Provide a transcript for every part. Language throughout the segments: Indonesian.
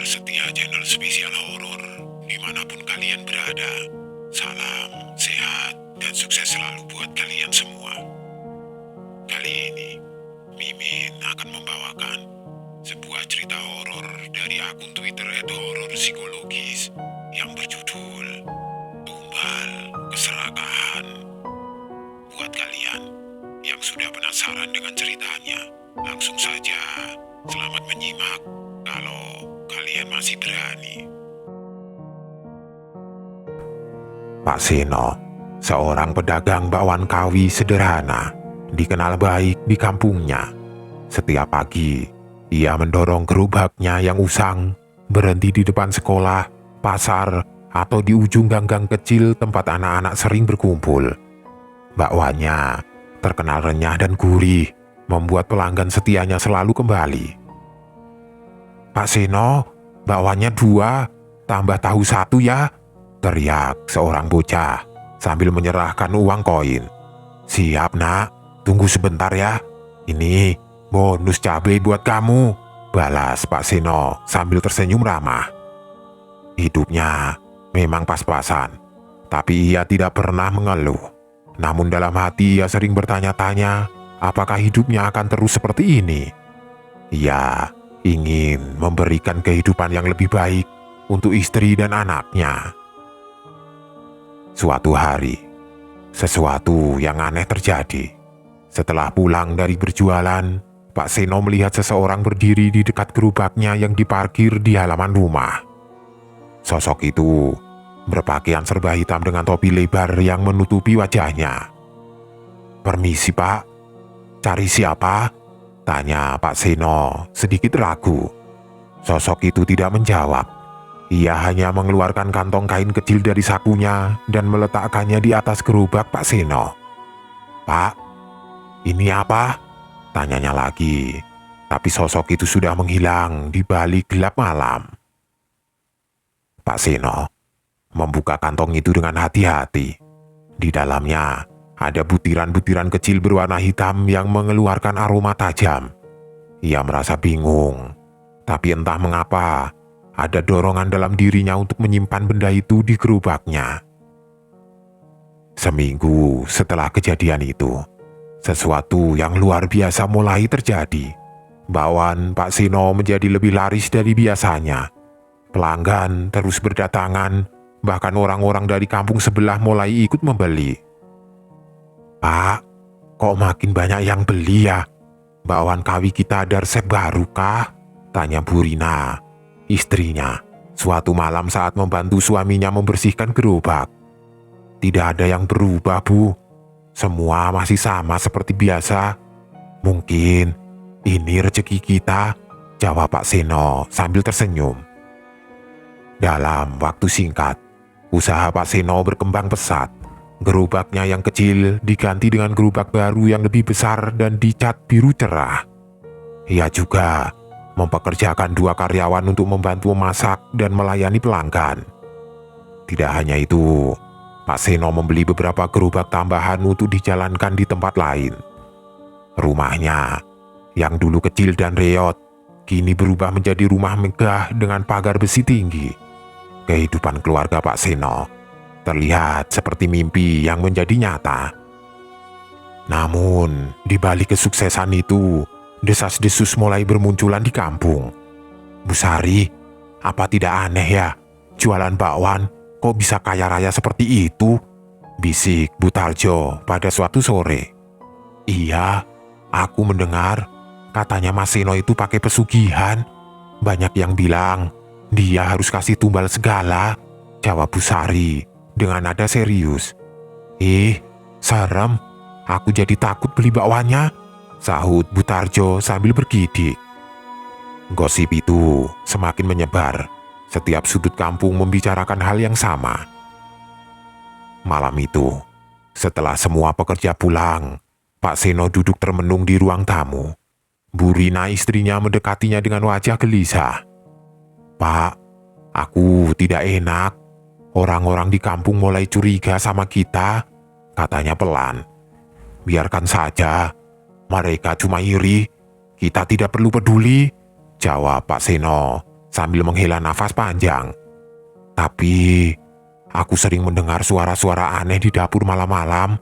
setia channel spesial horor dimanapun kalian berada. Salam sehat dan sukses selalu buat kalian semua. Kali ini, Mimin akan membawakan sebuah cerita horor dari akun Twitter @hororpsikologis yang berjudul Tumbal Keserakahan. Buat kalian yang sudah penasaran dengan ceritanya, langsung saja selamat menyimak kalau kalian masih berani. Pak Seno, seorang pedagang bakwan kawi sederhana, dikenal baik di kampungnya. Setiap pagi, ia mendorong gerobaknya yang usang berhenti di depan sekolah, pasar, atau di ujung gang-gang kecil tempat anak-anak sering berkumpul. Bakwannya terkenal renyah dan gurih, membuat pelanggan setianya selalu kembali. "Pak Seno, bakwannya 2, tambah tahu 1 ya," teriak seorang bocah sambil menyerahkan uang koin. "Siap nak, tunggu sebentar ya. Ini bonus cabai buat kamu," balas Pak Seno sambil tersenyum ramah. Hidupnya memang pas-pasan, tapi ia tidak pernah mengeluh. Namun dalam hati ia sering bertanya-tanya, apakah hidupnya akan terus seperti ini? Ia ingin memberikan kehidupan yang lebih baik untuk istri dan anaknya. Suatu hari, sesuatu yang aneh terjadi. Setelah pulang dari berjualan, Pak Seno melihat seseorang berdiri di dekat gerobaknya yang diparkir di halaman rumah. Sosok itu berpakaian serba hitam dengan topi lebar yang menutupi wajahnya. "Permisi Pak, cari siapa?" tanya Pak Seno sedikit ragu. Sosok itu tidak menjawab. Ia hanya mengeluarkan kantong kain kecil dari sakunya dan meletakkannya di atas gerobak Pak Seno. "Pak, ini apa?" tanyanya lagi. Tapi sosok itu sudah menghilang di balik gelap malam. Pak Seno membuka kantong itu dengan hati-hati. Di dalamnya ada butiran-butiran kecil berwarna hitam yang mengeluarkan aroma tajam. Ia merasa bingung, tapi entah mengapa ada dorongan dalam dirinya untuk menyimpan benda itu di gerobaknya. Seminggu setelah kejadian itu, sesuatu yang luar biasa mulai terjadi. Bakwan Pak Seno menjadi lebih laris dari biasanya. Pelanggan terus berdatangan, bahkan orang-orang dari kampung sebelah mulai ikut membeli. "Pak, kok makin banyak yang beli ya? Bakwan kawi kita ada resep baru kah?" tanya Bu Rina, istrinya, suatu malam saat membantu suaminya membersihkan gerobak. "Tidak ada yang berubah, Bu. Semua masih sama seperti biasa. Mungkin ini rezeki kita," jawab Pak Seno sambil tersenyum. Dalam waktu singkat, usaha Pak Seno berkembang pesat. Gerobaknya yang kecil diganti dengan gerobak baru yang lebih besar dan dicat biru cerah. Ia juga mempekerjakan 2 karyawan untuk membantu memasak dan melayani pelanggan. Tidak hanya itu, Pak Seno membeli beberapa gerobak tambahan untuk dijalankan di tempat lain. Rumahnya yang dulu kecil dan reot, kini berubah menjadi rumah megah dengan pagar besi tinggi. Kehidupan keluarga Pak Seno terlihat seperti mimpi yang menjadi nyata. Namun, di balik kesuksesan itu, desas-desus mulai bermunculan di kampung. "Bu Sari, apa tidak aneh ya? Jualan bakwan kok bisa kaya raya seperti itu?" bisik Bu Tarjo pada suatu sore. "Iya, aku mendengar katanya Mas Seno itu pakai pesugihan. Banyak yang bilang dia harus kasih tumbal segala," jawab Bu Sari dengan nada serius. Serem, aku jadi takut beli bakwannya," sahut Bu Tarjo sambil bergidik. Gosip itu semakin menyebar. Setiap sudut kampung membicarakan hal yang sama. Malam itu, setelah semua pekerja pulang, Pak Seno duduk termenung di ruang tamu. Bu Rina, istrinya, mendekatinya dengan wajah gelisah. "Pak, aku tidak enak. Orang-orang di kampung mulai curiga sama kita," katanya pelan. "Biarkan saja. Mereka cuma iri. Kita tidak perlu peduli," jawab Pak Seno sambil menghela nafas panjang. Tapi, aku sering mendengar suara-suara aneh di dapur malam-malam.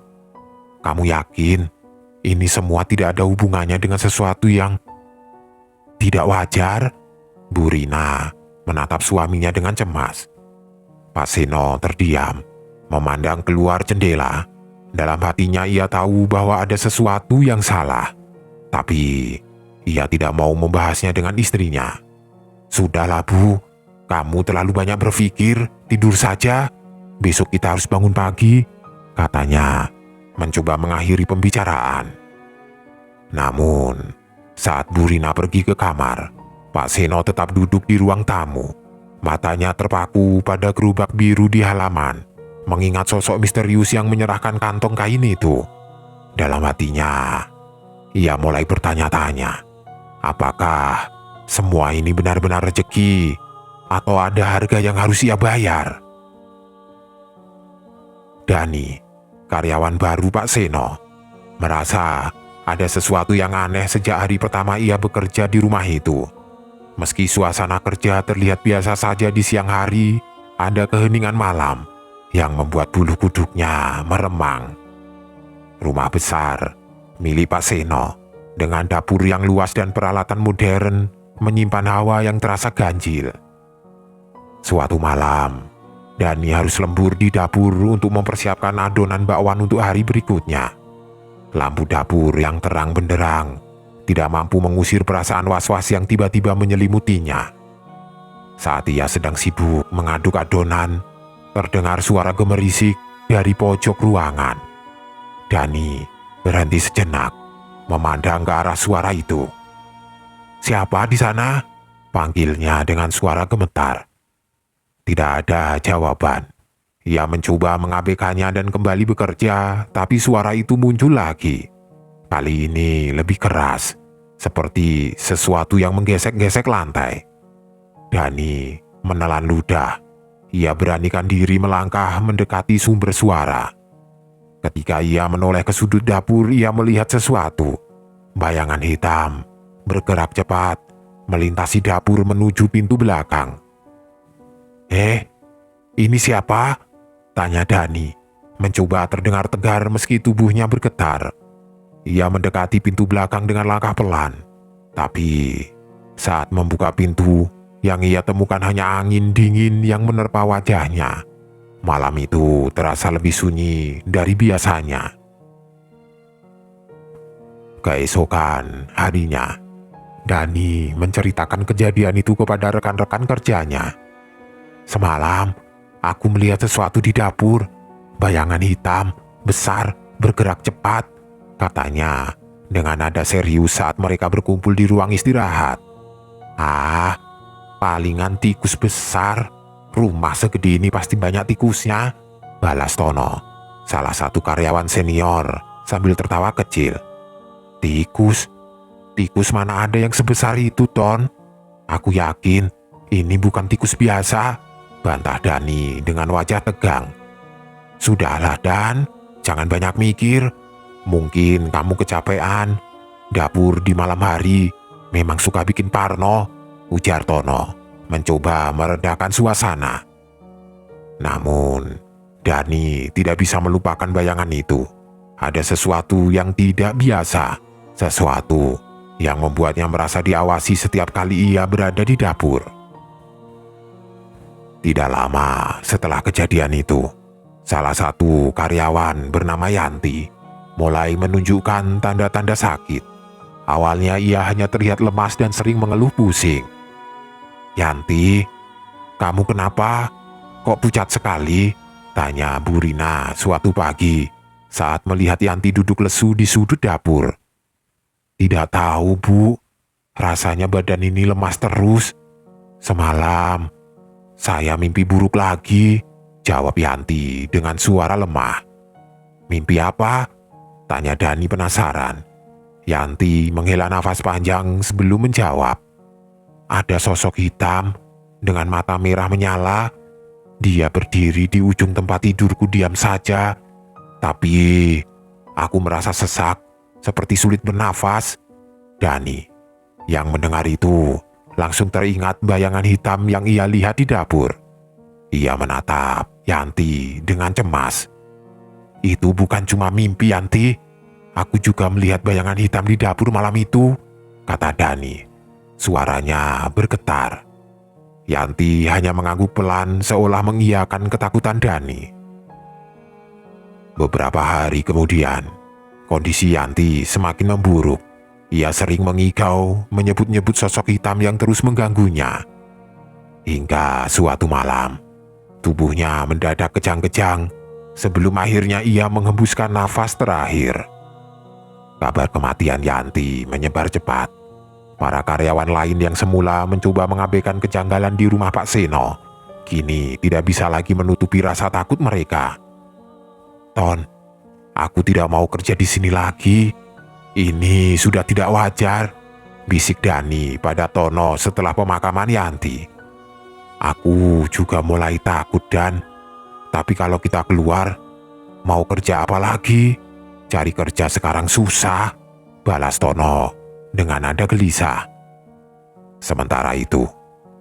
Kamu yakin ini semua tidak ada hubungannya dengan sesuatu yang tidak wajar? Bu Rina menatap suaminya dengan cemas. Pak Seno terdiam, memandang keluar jendela. Dalam hatinya ia tahu bahwa ada sesuatu yang salah. Tapi, ia tidak mau membahasnya dengan istrinya. Sudahlah Bu, kamu terlalu banyak berpikir, tidur saja. Besok kita harus bangun pagi, katanya, mencoba mengakhiri pembicaraan. Namun, saat Bu Rina pergi ke kamar, Pak Seno tetap duduk di ruang tamu. Matanya terpaku pada gerobak biru di halaman, mengingat sosok misterius yang menyerahkan kantong kain itu. Dalam hatinya, ia mulai bertanya-tanya, apakah semua ini benar-benar rezeki atau ada harga yang harus ia bayar? Dani, karyawan baru Pak Seno, merasa ada sesuatu yang aneh sejak hari pertama ia bekerja di rumah itu. Meski suasana kerja terlihat biasa saja di siang hari, ada keheningan malam yang membuat bulu kuduknya meremang. Rumah besar milik Pak Seno dengan dapur yang luas dan peralatan modern menyimpan hawa yang terasa ganjil. Suatu malam, Dani harus lembur di dapur untuk mempersiapkan adonan bakwan untuk hari berikutnya. Lampu dapur yang terang benderang tidak mampu mengusir perasaan was-was yang tiba-tiba menyelimutinya. Saat ia sedang sibuk mengaduk adonan, terdengar suara gemerisik dari pojok ruangan. Dani berhenti sejenak, memandang ke arah suara itu. "Siapa di sana?" panggilnya dengan suara gemetar. Tidak ada jawaban. Ia mencoba mengabaikannya dan kembali bekerja, tapi suara itu muncul lagi. Kali ini lebih keras, seperti sesuatu yang menggesek-gesek lantai. Dani menelan ludah. Ia beranikan diri melangkah mendekati sumber suara. Ketika ia menoleh ke sudut dapur, ia melihat sesuatu. Bayangan hitam bergerak cepat, melintasi dapur menuju pintu belakang. Ini siapa?" tanya Dani, mencoba terdengar tegar meski tubuhnya bergetar. Ia mendekati pintu belakang dengan langkah pelan. Tapi, saat membuka pintu, yang ia temukan hanya angin dingin yang menerpa wajahnya. Malam itu terasa lebih sunyi dari biasanya. Keesokan harinya, Dani menceritakan kejadian itu kepada rekan-rekan kerjanya. "Semalam, aku melihat sesuatu di dapur. Bayangan hitam, besar, bergerak cepat," katanya dengan nada serius saat mereka berkumpul di ruang istirahat. "Ah, palingan tikus besar. Rumah segede ini pasti banyak tikusnya," balas Tono, salah satu karyawan senior sambil tertawa kecil. "Tikus? Tikus mana ada yang sebesar itu, Ton? Aku yakin ini bukan tikus biasa," bantah Dani dengan wajah tegang. "Sudahlah Dan, jangan banyak mikir. Mungkin kamu kecapean. Dapur di malam hari memang suka bikin parno," ujar Tono, mencoba meredakan suasana. Namun, Dani tidak bisa melupakan bayangan itu. Ada sesuatu yang tidak biasa, sesuatu yang membuatnya merasa diawasi setiap kali ia berada di dapur. Tidak lama setelah kejadian itu, salah satu karyawan bernama Yanti mulai menunjukkan tanda-tanda sakit. Awalnya ia hanya terlihat lemas dan sering mengeluh pusing. "Yanti, kamu kenapa? Kok pucat sekali?" tanya Bu Rina suatu pagi saat melihat Yanti duduk lesu di sudut dapur. "Tidak tahu, Bu. Rasanya badan ini lemas terus. Semalam saya mimpi buruk lagi," jawab Yanti dengan suara lemah. "Mimpi apa?" tanya Dani penasaran. Yanti menghela nafas panjang sebelum menjawab. "Ada sosok hitam dengan mata merah menyala. Dia berdiri di ujung tempat tidurku diam saja. Tapi aku merasa sesak, seperti sulit bernafas." Dani yang mendengar itu langsung teringat bayangan hitam yang ia lihat di dapur. Ia menatap Yanti dengan cemas. "Itu bukan cuma mimpi, Yanti. Aku juga melihat bayangan hitam di dapur malam itu," kata Dani. Suaranya bergetar. Yanti hanya mengangguk pelan seolah mengiyakan ketakutan Dani. Beberapa hari kemudian, kondisi Yanti semakin memburuk. Ia sering mengigau, menyebut-nyebut sosok hitam yang terus mengganggunya. Hingga suatu malam, tubuhnya mendadak kejang-kejang sebelum akhirnya ia menghembuskan nafas terakhir. Kabar kematian Yanti menyebar cepat. Para karyawan lain yang semula mencoba mengabaikan kejanggalan di rumah Pak Seno, kini tidak bisa lagi menutupi rasa takut mereka. "Ton, aku tidak mau kerja di sini lagi. Ini sudah tidak wajar," bisik Dani pada Tono setelah pemakaman Yanti. "Aku juga mulai takut, Dan. Tapi kalau kita keluar, mau kerja apa lagi? Cari kerja sekarang susah," balas Tono dengan nada gelisah. Sementara itu,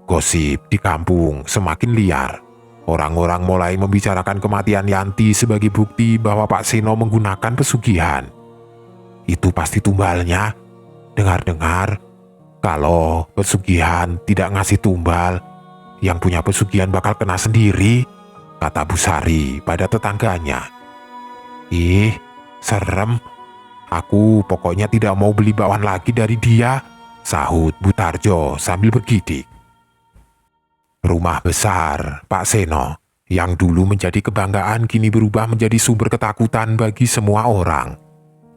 gosip di kampung semakin liar. Orang-orang mulai membicarakan kematian Yanti sebagai bukti bahwa Pak Seno menggunakan pesugihan. "Itu pasti tumbalnya. Dengar-dengar, kalau pesugihan tidak ngasih tumbal, yang punya pesugihan bakal kena sendiri," kata Bu Sari pada tetangganya. "Ih, serem. Aku pokoknya tidak mau beli bakwan lagi dari dia," sahut Bu Tarjo sambil bergidik. Rumah besar Pak Seno yang dulu menjadi kebanggaan kini berubah menjadi sumber ketakutan bagi semua orang.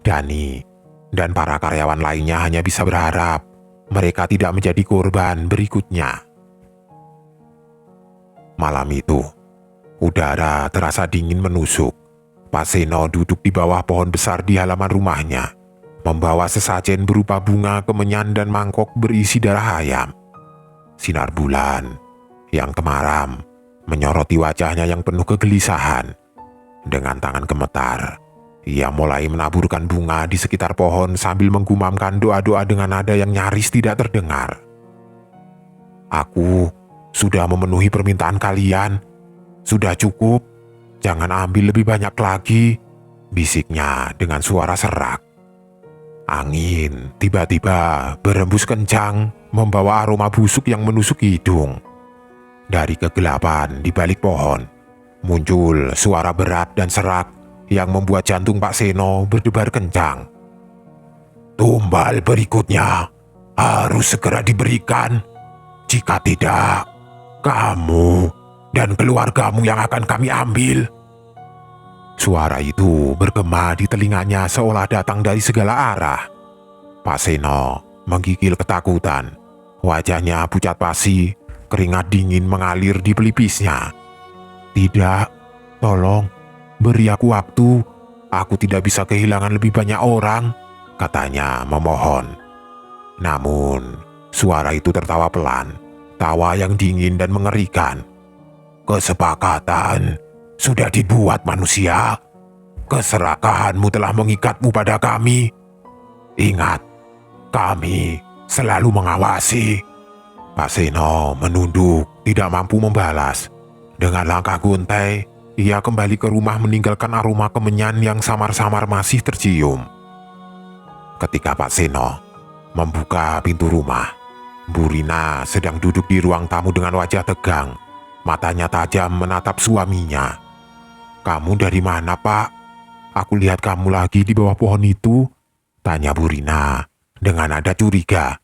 Dani dan para karyawan lainnya hanya bisa berharap mereka tidak menjadi korban berikutnya. Malam itu, udara terasa dingin menusuk. Pak Seno duduk di bawah pohon besar di halaman rumahnya, membawa sesajen berupa bunga kemenyan dan mangkok berisi darah ayam. Sinar bulan yang temaram menyoroti wajahnya yang penuh kegelisahan. Dengan tangan gemetar, ia mulai menaburkan bunga di sekitar pohon sambil menggumamkan doa-doa dengan nada yang nyaris tidak terdengar. "Aku sudah memenuhi permintaan kalian. Sudah cukup. Jangan ambil lebih banyak lagi," bisiknya dengan suara serak. Angin tiba-tiba berembus kencang, membawa aroma busuk yang menusuk hidung. Dari kegelapan di balik pohon, muncul suara berat dan serak yang membuat jantung Pak Seno berdebar kencang. "Tumbal berikutnya harus segera diberikan. Jika tidak, kamu dan keluargamu yang akan kami ambil." Suara itu bergema di telinganya seolah datang dari segala arah. Pak Seno menggigil ketakutan. Wajahnya pucat pasi, keringat dingin mengalir di pelipisnya. "Tidak, tolong, beri aku waktu. Aku tidak bisa kehilangan lebih banyak orang," katanya memohon. Namun, suara itu tertawa pelan, tawa yang dingin dan mengerikan. "Kesepakatan sudah dibuat, manusia. Keserakahanmu telah mengikatmu pada kami. Ingat, kami selalu mengawasi." Pak Seno menunduk, tidak mampu membalas. Dengan langkah guntai, ia kembali ke rumah meninggalkan aroma kemenyan yang samar-samar masih tercium. Ketika Pak Seno membuka pintu rumah, Bu Rina sedang duduk di ruang tamu dengan wajah tegang. Matanya tajam menatap suaminya. "Kamu dari mana, Pak? Aku lihat kamu lagi di bawah pohon itu," tanya Bu Rina dengan nada curiga.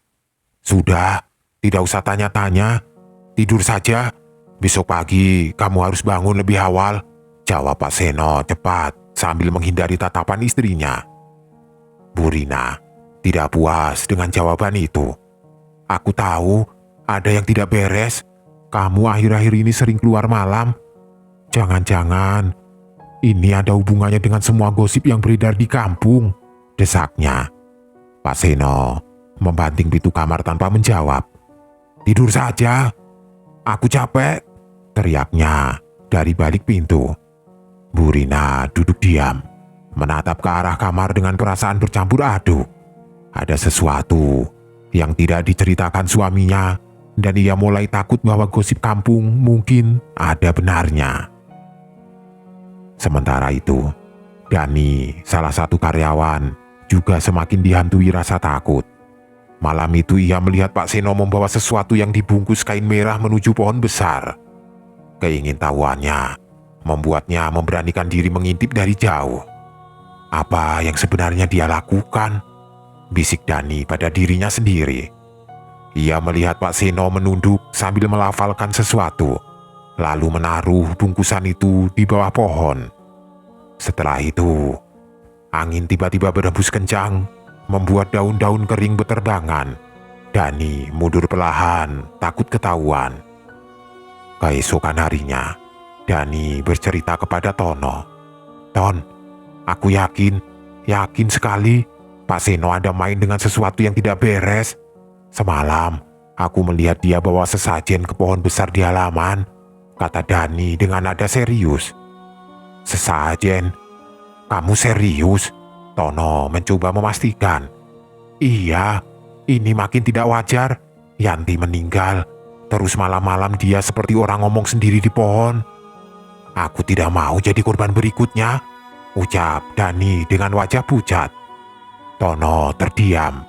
"Sudah, tidak usah tanya-tanya. Tidur saja. Besok pagi kamu harus bangun lebih awal," jawab Pak Seno cepat sambil menghindari tatapan istrinya. Bu Rina tidak puas dengan jawaban itu. "Aku tahu ada yang tidak beres. Kamu akhir-akhir ini sering keluar malam. Jangan-jangan ini ada hubungannya dengan semua gosip yang beredar di kampung," desaknya. Pak Seno membanting pintu kamar tanpa menjawab. "Tidur saja. Aku capek," teriaknya dari balik pintu. Bu Rina duduk diam, menatap ke arah kamar dengan perasaan bercampur aduk. Ada sesuatu yang tidak diceritakan suaminya, dan ia mulai takut bahwa gosip kampung mungkin ada benarnya. Sementara itu, Dani, salah satu karyawan, juga semakin dihantui rasa takut. Malam itu ia melihat Pak Seno membawa sesuatu yang dibungkus kain merah menuju pohon besar. Keingintahuannya membuatnya memberanikan diri mengintip dari jauh. Apa yang sebenarnya dia lakukan? Bisik Dani pada dirinya sendiri. Ia melihat Pak Seno menunduk sambil melafalkan sesuatu, lalu menaruh bungkusan itu di bawah pohon. Setelah itu, angin tiba-tiba berhembus kencang, membuat daun-daun kering beterbangan. Dani mundur perlahan, takut ketahuan. Keesokan harinya, Dani bercerita kepada Tono. "Ton, aku yakin sekali Pak Seno ada main dengan sesuatu yang tidak beres. Semalam, aku melihat dia bawa sesajen ke pohon besar di halaman," kata Dani dengan nada serius. "Sesajen? Kamu serius?" Tono mencoba memastikan. "Iya, ini makin tidak wajar. Yanti meninggal, terus malam-malam dia seperti orang ngomong sendiri di pohon. Aku tidak mau jadi korban berikutnya," ucap Dani dengan wajah pucat. Tono terdiam.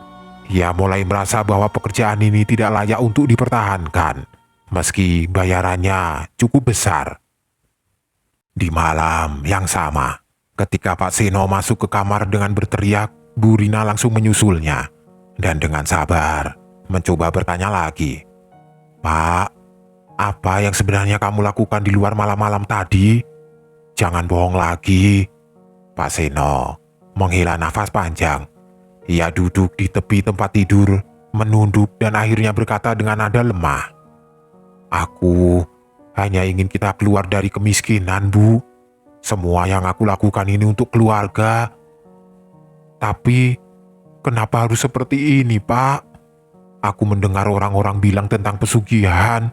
Ia mulai merasa bahwa pekerjaan ini tidak layak untuk dipertahankan, meski bayarannya cukup besar. Di malam yang sama, ketika Pak Seno masuk ke kamar dengan berteriak, Bu Rina langsung menyusulnya, dan dengan sabar mencoba bertanya lagi. "Pak, apa yang sebenarnya kamu lakukan di luar malam-malam tadi? Jangan bohong lagi." Pak Seno menghela nafas panjang. Ia duduk di tepi tempat tidur, menunduk dan akhirnya berkata dengan nada lemah. "Aku hanya ingin kita keluar dari kemiskinan, Bu. Semua yang aku lakukan ini untuk keluarga. Tapi, kenapa harus seperti ini, Pak? Aku mendengar orang-orang bilang tentang pesugihan.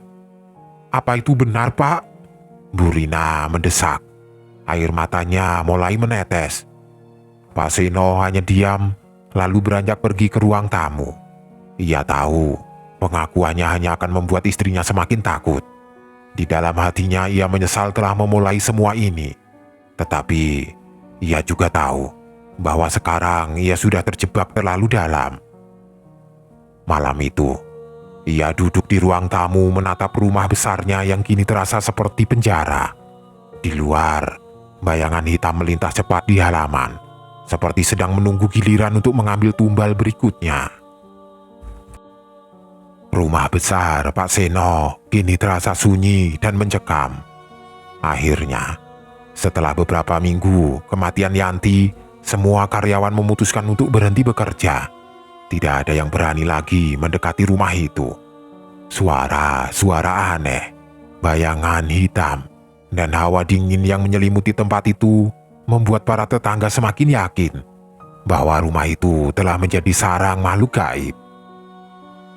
Apa itu benar, Pak?" Bu Rina mendesak. Air matanya mulai menetes. Pak Seno hanya diam, lalu beranjak pergi ke ruang tamu. Ia tahu pengakuannya hanya akan membuat istrinya semakin takut. Di dalam hatinya ia menyesal telah memulai semua ini. Tetapi ia juga tahu bahwa sekarang ia sudah terjebak terlalu dalam. Malam itu, ia duduk di ruang tamu menatap rumah besarnya yang kini terasa seperti penjara. Di luar, bayangan hitam melintas cepat di halaman, seperti sedang menunggu giliran untuk mengambil tumbal berikutnya. Rumah besar Pak Seno kini terasa sunyi dan mencekam. Akhirnya, setelah beberapa minggu kematian Yanti, semua karyawan memutuskan untuk berhenti bekerja. Tidak ada yang berani lagi mendekati rumah itu. Suara-suara aneh, bayangan hitam, dan hawa dingin yang menyelimuti tempat itu membuat para tetangga semakin yakin bahwa rumah itu telah menjadi sarang makhluk gaib.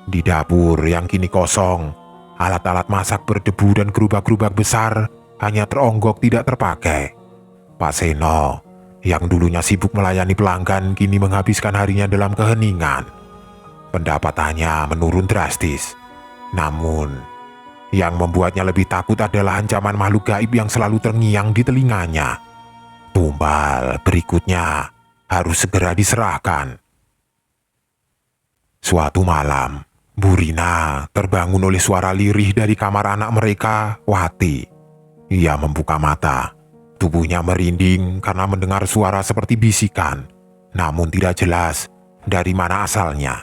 Di dapur yang kini kosong, alat-alat masak berdebu dan gerobak-gerobak besar hanya teronggok tidak terpakai. Pak Seno yang dulunya sibuk melayani pelanggan kini menghabiskan harinya dalam keheningan. Pendapatannya menurun drastis. Namun, yang membuatnya lebih takut adalah ancaman makhluk gaib yang selalu terngiang di telinganya. Tumbal berikutnya harus segera diserahkan. Suatu malam, Bu Rina terbangun oleh suara lirih dari kamar anak mereka, Wati. Ia membuka mata. Tubuhnya merinding karena mendengar suara seperti bisikan, namun tidak jelas dari mana asalnya.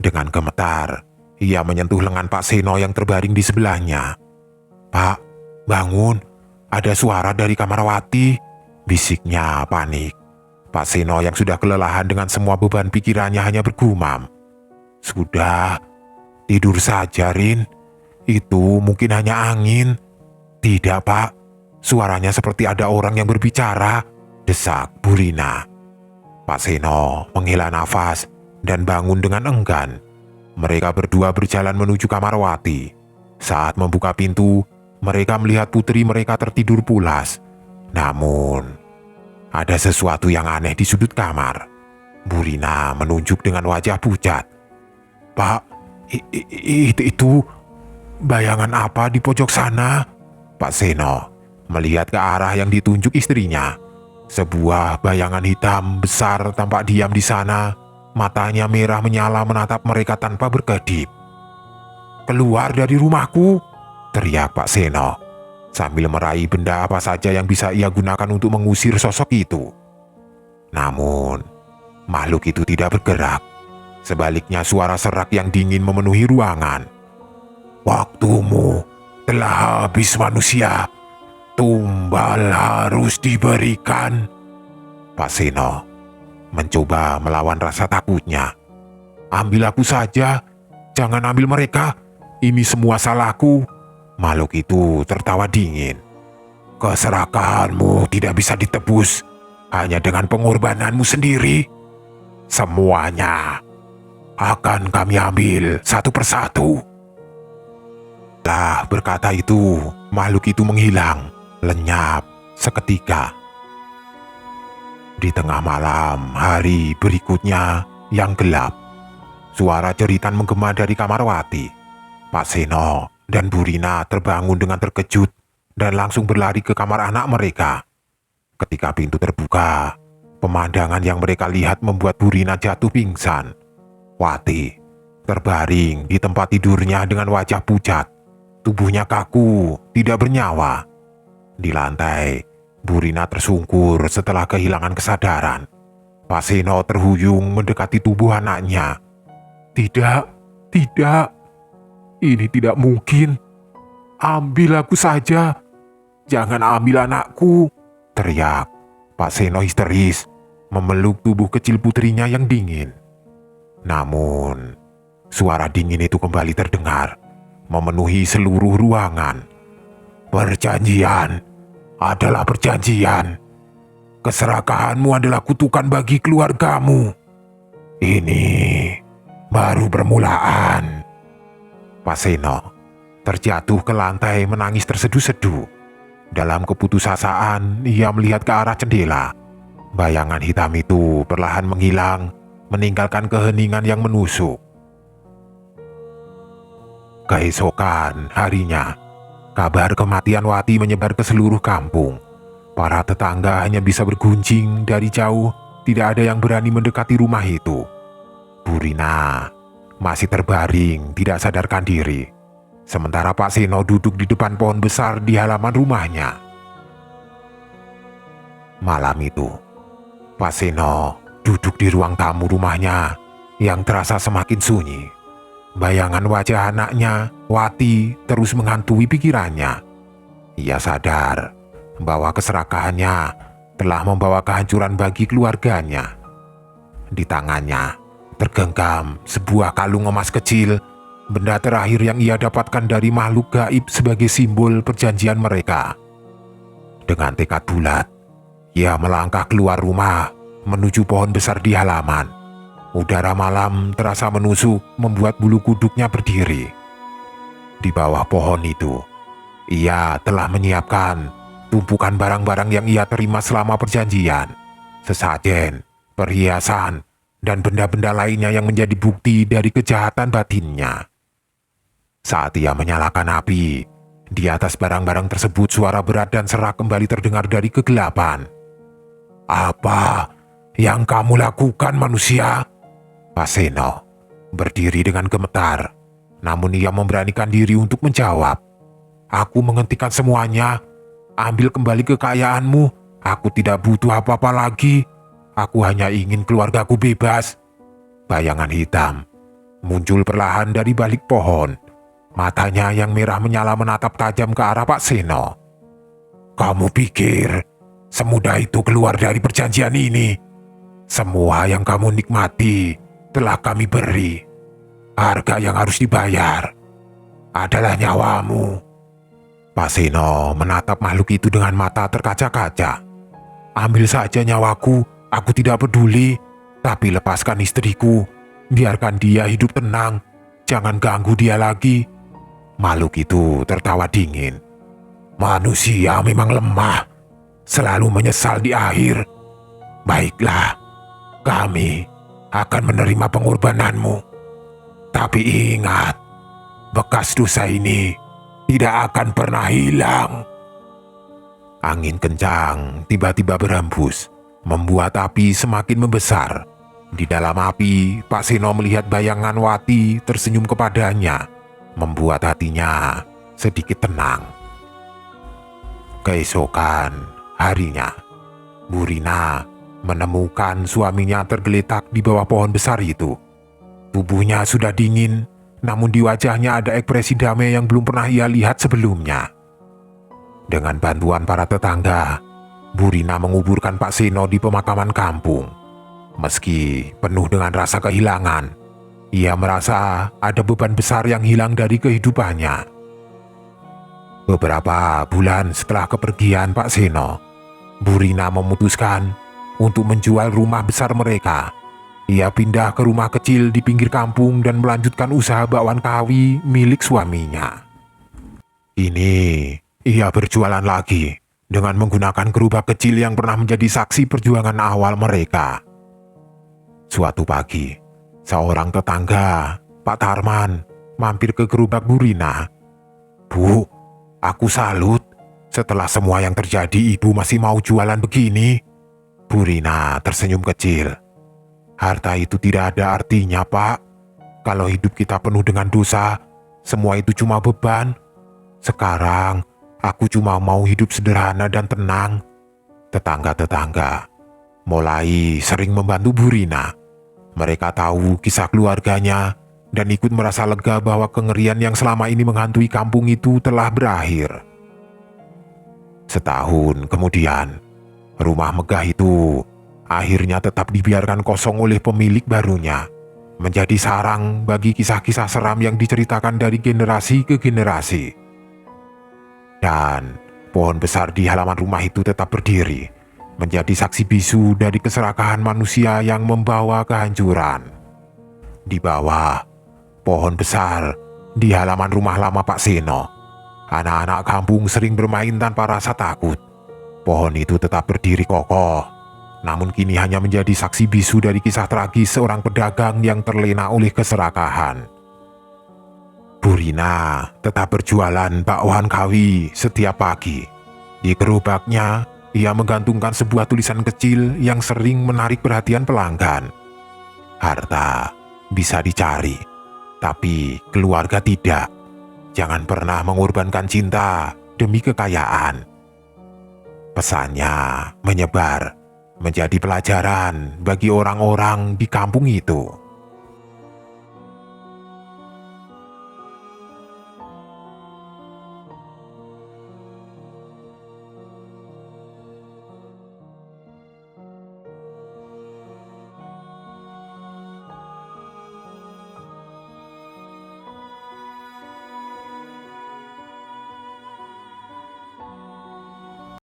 Dengan gemetar, ia menyentuh lengan Pak Seno yang terbaring di sebelahnya. "Pak, bangun, ada suara dari kamar Wati," bisiknya panik. Pak Seno yang sudah kelelahan dengan semua beban pikirannya hanya bergumam. "Sudah, tidur saja, Rin. Itu mungkin hanya angin." "Tidak, Pak. Suaranya seperti ada orang yang berbicara," desak Bu Rina. Pak Seno menghela nafas dan bangun dengan enggan. Mereka berdua berjalan menuju kamar Wati. Saat membuka pintu, mereka melihat putri mereka tertidur pulas. Namun, ada sesuatu yang aneh di sudut kamar. Bu Rina menunjuk dengan wajah pucat. Pak, itu bayangan apa di pojok sana? Pak Seno melihat ke arah yang ditunjuk istrinya. Sebuah bayangan hitam besar tampak diam di sana. Matanya merah menyala menatap mereka tanpa berkedip. "Keluar dari rumahku!" teriak Pak Seno sambil meraih benda apa saja yang bisa ia gunakan untuk mengusir sosok itu. Namun, makhluk itu tidak bergerak. Sebaliknya suara serak yang dingin memenuhi ruangan. "Waktumu telah habis manusia. Tumbal harus diberikan." Pak Seno mencoba melawan rasa takutnya. "Ambil aku saja, jangan ambil mereka. Ini semua salahku." Makhluk itu tertawa dingin. "Keserakahanmu tidak bisa ditebus hanya dengan pengorbananmu sendiri. Semuanya akan kami ambil satu persatu." Lah berkata itu, makhluk itu menghilang, lenyap seketika. Di tengah malam hari berikutnya yang gelap, suara jeritan menggema dari kamar Wati. Pak Seno dan Bu Rina terbangun dengan terkejut dan langsung berlari ke kamar anak mereka. Ketika pintu terbuka, pemandangan yang mereka lihat membuat Bu Rina jatuh pingsan. Wati terbaring di tempat tidurnya dengan wajah pucat. Tubuhnya kaku, tidak bernyawa. Di lantai, Bu Rina tersungkur setelah kehilangan kesadaran. Pak Seno terhuyung mendekati tubuh anaknya. Tidak. Ini tidak mungkin. Ambil aku saja. Jangan ambil anakku," teriak. Pak Seno histeris, memeluk tubuh kecil putrinya yang dingin. Namun, suara dingin itu kembali terdengar, memenuhi seluruh ruangan. "Perjanjian adalah perjanjian. Keserakahanmu adalah kutukan bagi keluargamu. Ini baru permulaan." Pak Seno terjatuh ke lantai menangis terseduh-seduh. Dalam keputusasaan, ia melihat ke arah jendela. Bayangan hitam itu perlahan menghilang, meninggalkan keheningan yang menusuk. Keesokan harinya, kabar kematian Wati menyebar ke seluruh kampung. Para tetangga hanya bisa bergunjing dari jauh, tidak ada yang berani mendekati rumah itu. Bu Rina masih terbaring, tidak sadarkan diri. Sementara Pak Seno duduk di depan pohon besar di halaman rumahnya. Malam itu, Pak Seno duduk di ruang tamu rumahnya yang terasa semakin sunyi. Bayangan wajah anaknya, Wati, terus menghantui pikirannya. Ia sadar bahwa keserakahannya telah membawa kehancuran bagi keluarganya. Di tangannya tergenggam sebuah kalung emas kecil, benda terakhir yang ia dapatkan dari makhluk gaib sebagai simbol perjanjian mereka. Dengan tekad bulat, ia melangkah keluar rumah menuju pohon besar di halaman. Udara malam terasa menusuk, membuat bulu kuduknya berdiri. Di bawah pohon itu, ia telah menyiapkan tumpukan barang-barang yang ia terima selama perjanjian, sesajen, perhiasan, dan benda-benda lainnya yang menjadi bukti dari kejahatan batinnya. Saat ia menyalakan api, di atas barang-barang tersebut suara berat dan serak kembali terdengar dari kegelapan. "Apa yang kamu lakukan, manusia?" Pak Seno berdiri dengan gemetar, namun ia memberanikan diri untuk menjawab. "Aku menghentikan semuanya. Ambil kembali kekayaanmu. Aku tidak butuh apa-apa lagi. Aku hanya ingin keluargaku bebas." Bayangan hitam muncul perlahan dari balik pohon. Matanya yang merah menyala menatap tajam ke arah Pak Seno. "Kamu pikir semudah itu keluar dari perjanjian ini? Semua yang kamu nikmati telah kami beri. Harga yang harus dibayar adalah nyawamu." Pak Seno menatap makhluk itu dengan mata terkaca-kaca. "Ambil saja nyawaku, aku tidak peduli. Tapi lepaskan istriku. Biarkan dia hidup tenang. Jangan ganggu dia lagi." Makhluk itu tertawa dingin. "Manusia memang lemah, selalu menyesal di akhir. Baiklah, kami akan menerima pengorbananmu. Tapi ingat, bekas dosa ini tidak akan pernah hilang. Angin kencang tiba-tiba berhembus, membuat api semakin membesar. Di dalam api, Pak Seno melihat bayangan Wati tersenyum kepadanya, membuat hatinya sedikit tenang. Keesokan harinya, Bu Rina menemukan suaminya tergeletak di bawah pohon besar itu. Tubuhnya sudah dingin, namun di wajahnya ada ekspresi damai yang belum pernah ia lihat sebelumnya. Dengan bantuan para tetangga, Bu Rina menguburkan Pak Seno di pemakaman kampung. Meski penuh dengan rasa kehilangan, ia merasa ada beban besar yang hilang dari kehidupannya. Beberapa bulan setelah kepergian Pak Seno, Bu Rina memutuskan untuk menjual rumah besar mereka. Ia pindah ke rumah kecil di pinggir kampung dan melanjutkan usaha bakwan kawi milik suaminya. Ini ia berjualan lagi dengan menggunakan gerobak kecil yang pernah menjadi saksi perjuangan awal mereka. Suatu pagi, seorang tetangga, Pak Tarman, mampir ke gerobak Bu Rina. "Bu, aku salut. Setelah semua yang terjadi, ibu masih mau jualan begini." Bu Rina tersenyum kecil. "Harta itu tidak ada artinya, Pak. Kalau hidup kita penuh dengan dosa, semua itu cuma beban. Sekarang, aku cuma mau hidup sederhana dan tenang." Tetangga-tetangga mulai sering membantu Bu Rina. Mereka tahu kisah keluarganya dan ikut merasa lega bahwa kengerian yang selama ini menghantui kampung itu telah berakhir. Setahun kemudian, rumah megah itu akhirnya tetap dibiarkan kosong oleh pemilik barunya, menjadi sarang bagi kisah-kisah seram yang diceritakan dari generasi ke generasi. Dan pohon besar di halaman rumah itu tetap berdiri, menjadi saksi bisu dari keserakahan manusia yang membawa kehancuran. Di bawah pohon besar di halaman rumah lama Pak Seno, anak-anak kampung sering bermain tanpa rasa takut. Pohon itu tetap berdiri kokoh, namun kini hanya menjadi saksi bisu dari kisah tragis seorang pedagang yang terlena oleh keserakahan. Bu Rina tetap berjualan bakwan kawi setiap pagi. Di gerobaknya, ia menggantungkan sebuah tulisan kecil yang sering menarik perhatian pelanggan. "Harta bisa dicari, tapi keluarga tidak. Jangan pernah mengorbankan cinta demi kekayaan." Pesannya menyebar, menjadi pelajaran bagi orang-orang di kampung itu.